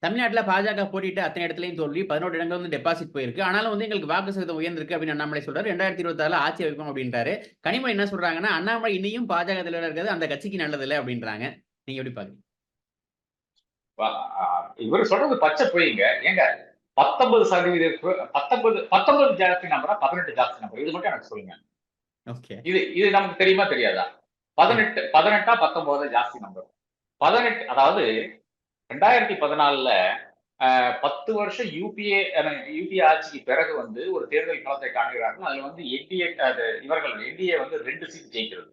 தமிழ்நாட்டுல பாஜக போட்டிட்டு அத்தனை இடத்துலயும் தோல்வி, 11 இடங்கள் வந்து டெபாசிட் போயிருக்கு. ஆனாலும் வந்து எங்களுக்கு வாக்கு சதவீதம் உயர்ந்திருக்கு அப்படின்னு அண்ணாமலை சொல்றாரு. 2026ல ஆட்சி அமைப்போம் அப்படின்றாரு. கனிமொழி என்ன சொல்றாங்கன்னா, அண்ணாமலை இன்னியும் பாஜக தலைவரா இருக்கிறது அந்த கட்சிக்கு நல்லதில்ல அப்படின்றாங்க. நீங்க எப்படி பாக்குறீங்க? இவர் சொல்றது பச்சை பொய்ங்க. ஏங்க 19% 19 ஜாஸ்தி நம்பரா 18 ஜாஸ்தி நம்பர் இது மட்டும் எனக்கு சொல்லுங்க. ஓகே. இது நமக்கு தெரியுமா தெரியாதா? 18 19 ஜாஸ்தி நம்பர். 18 அதாவது 2014ல 10 வருஷம் யூபிஏ ஆட்சிக்கு பிறகு வந்து ஒரு தேர்தல் களத்தை காண்கிறார்கள். அதுல வந்து என்டிஏ வந்து 2 சீட் ஜெயிக்கிறது.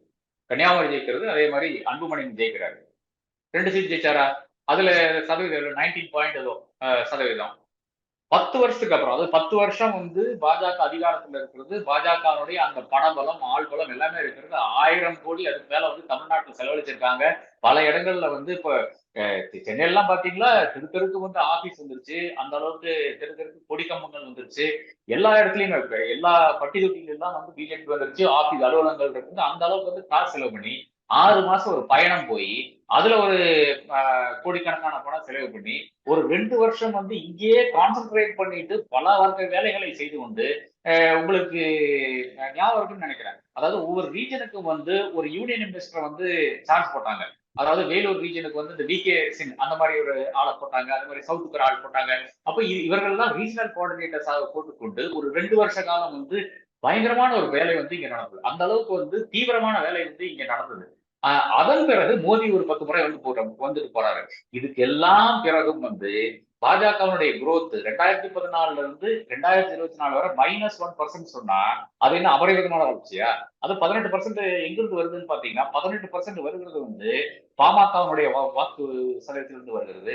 கன்னியாகுமரி ஜெயிக்கிறது, அதே மாதிரி அன்புமணி ஜெயிக்கிறாரு. 2 சீட் ஜெயிச்சாரா? அதுல சதவீதம் 19 பாயிண்ட் ஏதோ சதவீதம். 10 வருஷத்துக்கு அப்புறம், அது 10 வருஷம் வந்து பாஜக அதிகாரத்துல இருக்கிறது. பாஜகவுடைய அந்த பணபலம், ஆள்பலம் எல்லாமே இருக்கிறது. 1000 கோடி அதுக்கு மேல வந்து தமிழ்நாட்டுல செலவழிச்சிருக்காங்க. பல இடங்கள்ல வந்து இப்ப சென்னையெல்லாம் பாத்தீங்களா, தெருக்கு வந்து ஆபீஸ் வந்துருச்சு. அந்த அளவுக்கு தெருக்கு கொடிக்கம்பங்கள் வந்துருச்சு. எல்லா இடத்துலயும் இருக்கு. எல்லா பட்டி தொட்டில எல்லாம் வந்து பிஜேபி வந்துருச்சு. ஆபீஸ் அலுவலகங்கள் இருக்குது. அந்த அளவுக்கு வந்து காசு செலவு பண்ணி 6 மாசம் ஒரு பயணம் போய் அதுல ஒரு கோடிக்கணக்கான பணம் செலவு பண்ணி ஒரு 2 வருஷம் வந்து இங்கேயே கான்சென்ட்ரேட் பண்ணிட்டு பல வர்க்க வேலைகளை செய்து கொண்டு உங்களுக்கு ஞாபகம் இருக்குன்னு நினைக்கிறேன். அதாவது ஒவ்வொரு ரீஜனுக்கும் வந்து ஒரு யூனியன் மினிஸ்டர் வந்து சார்ஜ் போட்டாங்க. அதாவது வேலூர் ரீஜனுக்கு வந்து இந்த வி.கே. சிங் அந்த மாதிரி ஒரு ஆளை போட்டாங்க. அது மாதிரி சவுத்துக்கு ஒரு ஆள் போட்டாங்க. அப்ப இவர்கள் தான் ரீஜனல் கோஆர்டினேட்டர்ஸாக போட்டுக்கொண்டு ஒரு 2 வருஷ காலம் வந்து பயங்கரமான ஒரு வேலை வந்து இங்க நடந்தது. அந்த அளவுக்கு வந்து தீவிரமான வேலை வந்து இங்க நடந்தது. அதன் பிறகு மோடி ஒரு 10 முறை வந்துட்டு போறாரு. இதுக்கு எல்லாம் பிறகும் வந்து பாஜகவினுடைய குரோத் 2014ல இருந்து 2024 வரை -1% சொன்னா அது என்ன அபரிவிதமான வளர்ச்சியா? அது 18% எங்கிருந்து வருதுன்னு பாத்தீங்கன்னா 18% வருகிறது வந்து பாமகவினுடைய வாக்கு சதவீதத்திலிருந்து வருகிறது,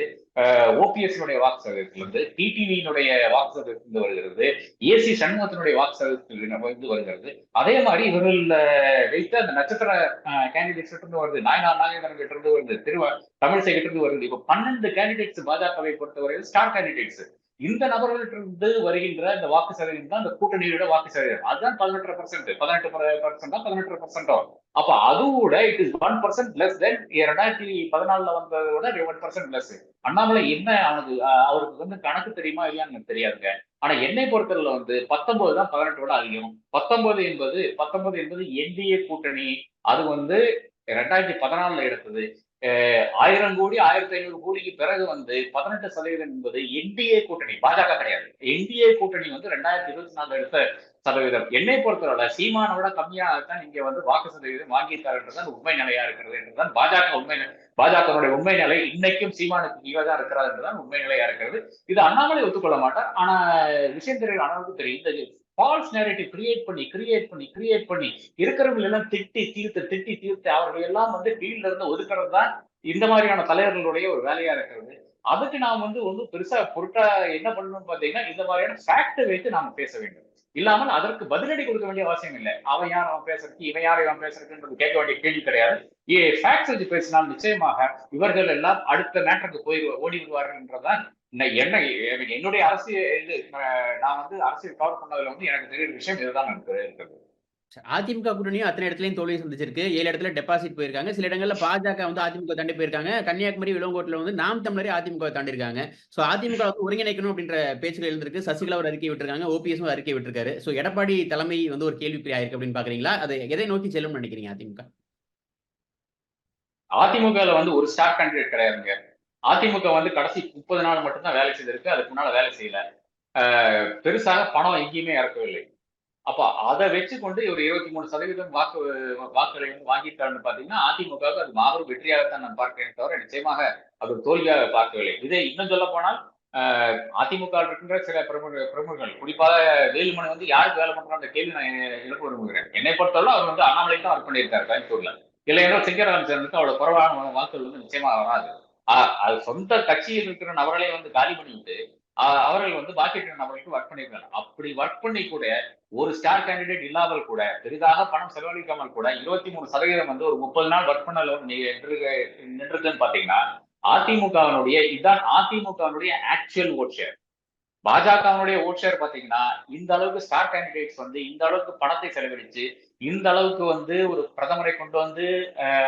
ஓபிஎஸ் வாக்கு சதவீதத்திலிருந்து, டிடிவியினுடைய வாக்கு சதவீதத்திலிருந்து வருகிறது, ஏசி சண்முகத்தினுடைய வாக்கு சதவீதத்திலிருந்து வருகிறது. அதே மாதிரி இவர்கள் வைத்த அந்த நட்சத்திர கேண்டிடேட்ஸ் இருந்து வருது, நாயனார் நாகேந்திரன் கிட்ட இருந்து வருது, தமிழிசை கிட்ட இருந்து வருது. இப்ப 12 கேண்டிடேட்ஸ் பாஜகவை பொறுத்தவரையில் ஸ்டார் கேண்டிடேட்ஸ். இந்த நபர்களிட்டிருந்து வருகின்ற இந்த வாக்கு சதவீதம் தான் இந்த கூட்டணியோட வாக்கு சதவீதம். அதுதான் 18%, 18% அப்ப அது கூட இட் இஸ் 1% லெஸ் தென் 2014ல வந்ததை விட 1% லெஸ். அண்ணாமலை என்ன அவருக்கு வந்து கணக்கு தெரியுமா இல்லையான்னு எனக்கு தெரியாதுங்க. ஆனா என்னை பொறுத்தவரையில வந்து 19 தான் 18 விட அதிகம். 19 என்பது என்டிஏ கூட்டணி. அது வந்து 2014ல எடுத்தது. 1000 கோடி 1500 கோடிக்கு பிறகு வந்து 18% என்பது என்டிஏ கூட்டணி, பாஜக கிடையாது. என்டிஏ கூட்டணி வந்து 2024 எடுத்த சதவீதம். என்னை பொறுத்தவரை சீமானை விட கம்மியாகத்தான் இங்க வந்து வாக்கு சதவீதம் வாங்கியிருக்காரு என்றுதான் உண்மை நிலையா இருக்கிறது என்றுதான் பாஜகவுடைய உண்மை நிலை. இன்னைக்கும் சீமானுக்கு கீழே தான் இருக்கிறார் என்றுதான் உண்மை நிலையா இருக்கிறது. இது அண்ணாமலை ஒத்துக்கொள்ள மாட்டார். ஆனா விஷயம் தெரியும், அண்ணாவுக்கு தெரியும். இந்த ஃபால்ஸ் நேரேட்டிவ் கிரியேட் பண்ணி இருக்கிறவங்க எல்லாம் திட்டி தீர்த்து அவர்கள் எல்லாம் வந்து டீல்ல இருந்து ஒதுக்குறது தான் இந்த மாதிரியான தலைவர்களுடைய ஒரு வேலையா இருக்கிறது. அதுக்கு நாம் வந்து ஒன்றும் பெருசா பொருட்டா என்ன பண்ணணும்னு பாத்தீங்கன்னா இந்த மாதிரியான ஃபேக்ட் வைத்து நாம பேச வேண்டும். இல்லாமல் அதற்கு பதிலடி கொடுக்க வேண்டிய அவசியம் இல்லை. அவன் யார் அவன் பேசுறதுக்கு, இவன் யார் இவன் பேசுறதுன்றது கேட்க வேண்டிய கேள்வி கிடையாது. ஃபேக்ட்ஸ் வச்சு பேசினால் நிச்சயமாக இவர்கள் எல்லாம் அடுத்த மேட்டருக்கு ஓடி விடுவார்கள் என்றதான் என்ன என்னுடைய அரசியல் இது. நான் வந்து அரசியல் கவர் பண்ணதுல வந்து எனக்கு தெரியுற விஷயம் இதுதான் இருக்கிறது. அதிமுக கூட்டணியும் அத்தனை இடத்துலயும் தோல்வி சந்திச்சிருக்கு. 7 இடத்துல டெபாசிட் போயிருக்காங்க. சில இடங்கள்ல பாஜக வந்து அதிமுக தாண்டி போயிருக்காங்க. கன்னியாகுமரி, விளவங்கோட்டுல வந்து நாம் தமிழரே அதிமுக தாண்டி இருக்காங்க. சோ அதிமுக வந்து ஒருங்கிணைக்கணும் அப்படின்ற பேச்சுகள் எழுந்திருக்கு. சசிகலா ஒரு அறிக்கை விட்டுருக்காங்க. ஓபிஎஸ் அறிக்கை விட்டுருக்காரு. சோ எடப்பாடி தலைமை வந்து ஒரு கேள்விக்குறி ஆயிருக்கு அப்படின்னு பாக்குறீங்களா? அது எதை நோக்கி செல்லும்னு நினைக்கிறீங்க அதிமுக? அதிமுகல வந்து ஒரு ஸ்டார் கேண்டிடேட் கிடையாதுங்க. அதிமுக வந்து கடைசி 30 நாள் மட்டும்தான் வேலை செய்திருக்கு. அதுக்கு முன்னால வேலை செய்யல. பெருசாக பணம் எங்கேயுமே இறக்கவில்லை. அப்ப அதை வச்சுக்கொண்டு ஒரு 23% வாக்குகளை வந்து வாங்கிட்டாருன்னு பாத்தீங்கன்னா அதிமுகவுக்கு அது மாபெரும் வெற்றியாகத்தான் நான் பார்க்கிறேன் தவிர நிச்சயமாக அது ஒரு தோல்வியாக பார்க்கவில்லை. இதை இன்னும் சொல்ல போனால் அதிமுக இருக்கின்ற சில பிரமுகர்கள் குறிப்பாக வேலுமணி வந்து யாருக்கு வேலை பண்றாங்க அந்த கேள்வி நான் எழுப்ப விரும்புகிறேன். என்னை பொறுத்தவரை அவர் வந்து அண்ணாமலை தான் ஒர்க் பண்ணியிருக்காரு கோயம்புத்தூர்ல. இல்லைன்னா சிங்கராமச்சந்திரனுக்கு அவ்வளவு குறைவான வாக்குகள் வந்து நிச்சயமா வராது. அது சொந்த கட்சியில் இருக்கிற நபர்களே வந்து காலி பண்ணிவிட்டு அவர்கள் வந்து பாக்கி இருக்கிற நபர்களுக்கு ஒர்க் பண்ணியிருக்காங்க. அப்படி ஒர்க் பண்ணி கூட ஒரு ஸ்டார் கேண்டிடேட் இல்லாமல் கூட பெரிதாக பணம் செலவழிக்காமல் கூட 23% வந்து ஒரு 30 நாள் ஒர்க் பண்ணல நின்றுக்குன்னு பாத்தீங்கன்னா அதிமுகவினுடைய இதுதான் அதிமுகவினுடைய ஆக்சுவல் ஓட் ஷேர். பாஜகவினுடைய ஓட் ஷேர் பாத்தீங்கன்னா இந்த அளவுக்கு ஸ்டார் கேண்டிடேட்ஸ் வந்து இந்த அளவுக்கு பணத்தை செலவழிச்சு இந்த அளவுக்கு வந்து ஒரு பிரதமரை கொண்டு வந்து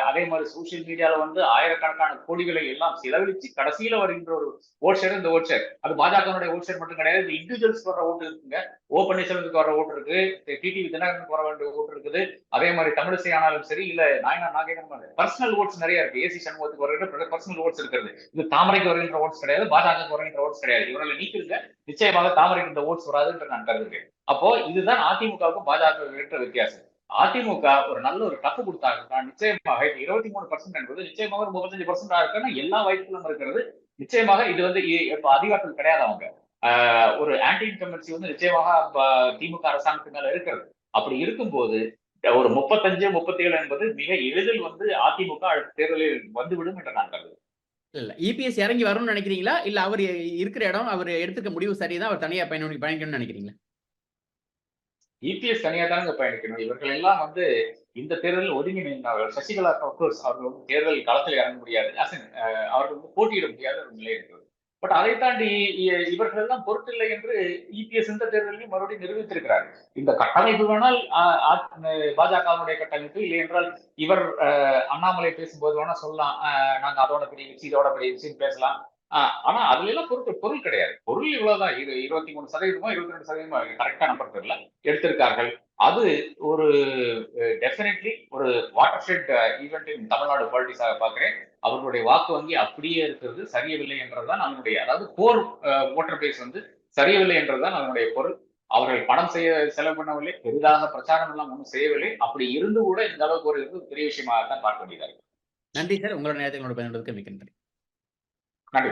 அதே மாதிரி சோசியல் மீடியால வந்து ஆயிரக்கணக்கான கோடிகளை எல்லாம் செலவழிச்சு கடைசியில வருகின்ற ஒரு ஓட் ஷேர் இந்த ஓட் ஷேர் அது பாஜகனுடைய ஓட் ஷேர் மட்டும் கிடையாது. இண்டிவிஜுவல்ஸ் வர ஓட்டு இருக்குங்க. ஓ பன்னீர்செல்வத்துக்கு வர ஓட்டு இருக்கு, டிடிவி தினகரனுக்கு வர வேண்டிய ஓட்டு இருக்குது. அதே மாதிரி தமிழிசை ஆனாலும் சரி, இல்ல நாயனா நாகேந்திரன் பர்சனல் ஓட்ஸ் நிறைய இருக்கு. ஏசி சண்முகத்துக்கு வருகின்ற பர்சனல் ஓட்ஸ் இருக்கிறது. இது தாமரைக்கு வருகின்ற ஓட்ஸ் கிடையாது, பாஜக வருகின்ற ஓட்ஸ் கிடையாது. இவர்களை நீக்கிருங்க, நிச்சயமாக தாமரைக்கு இந்த ஓட்ஸ் வராது என்று நான் கருதுகிறேன். அப்போ இதுதான் அதிமுகவுக்கும் பாஜக இருக்கிற வித்தியாசம். அதிமுக ஒரு நல்ல ஒரு டஃப் கொடுத்தாங்க நிச்சயமாக 23% என்பது நிச்சயமாக ஒரு 35% இருக்குன்னா எல்லா வாய்ப்புகளும் இருக்கிறது. நிச்சயமாக இது வந்து இப்ப அதிகாரத்தில் கிடையாது. அவங்க ஒரு ஆன்டி இன்கம்பன்சி வந்து நிச்சயமாக திமுக அரசாங்கத்து மேல இருக்கிறது. அப்படி இருக்கும்போது ஒரு 35, 37 என்பது மிக எளிதில் வந்து அதிமுக அடுத்த தேர்தலில் வந்துவிடும் என்று நான் கருதுகிறேன். இல்ல இபிஎஸ் இறங்கி வரணும்னு நினைக்கிறீங்களா? இல்ல அவர் இருக்கிற இடம் அவர் எடுத்துக்க முடிவு சரிதான். அவர் தனியா பயணிக்கணும்னு நினைக்கிறீங்களா? இபிஎஸ் தனியா தாங்க பயணிக்கணும். இவர்கள் எல்லாம் வந்து இந்த தேர்தலில் ஒதுங்கி நின்றார்கள். சசிகலா அப்கோர்ஸ் அவர்கள் வந்து தேர்தல் களத்தில் இறங்க முடியாது. அவர்கள் வந்து போட்டியிட முடியாத ஒரு நிலை இருக்கிறது. பட் அதை தாண்டி இவர்கள் எல்லாம் பொருட்டில்லை என்று இபிஎஸ் இந்த தேர்தலையும் மறுபடியும் நிரூபித்திருக்கிறார். இந்த கட்டமைப்பு வேணால் பாஜகவுடைய கட்டமைப்பு, இல்லை என்றால் இவர் அண்ணாமலை பேசும்போது வேணா சொல்லலாம், நாங்க அதோட பெரிய கட்சி இதோட பெரிய கட்சின்னு பேசலாம். ஆனா அதுல எல்லாம் பொருள் கிடையாது. பொருள் இவ்வளவுதான். 23% 22% கரெக்டா நம்பர் தெரியல எடுத்திருக்கார்கள். அது ஒரு டெஃபினெட்லி ஒரு watershed event in Tamil Nadu பாலிடிக்ஸாக பார்க்கிறேன். அவர்களுடைய வாக்கு வங்கி அப்படியே இருக்கிறது, சரியவில்லை என்றதுதான் அதனுடைய, அதாவது கோர் ஓட்டர் பேஸ் வந்து சரியவில்லை என்றதுதான் அதனுடைய பொருள். அவர்கள் பணம் செலவு பண்ணவில்லை, பெரிதாக பிரச்சாரம் எல்லாம் ஒன்றும் செய்யவில்லை. அப்படி இருந்து கூட இந்த அளவுக்கு ஒரு பெரிய விஷயமாக தான் பார்க்க வேண்டியதாக இருக்கு. நன்றி சார். உங்களோட நேரத்தை பயன்படுத்த மிக்க நன்றி. நன்றி.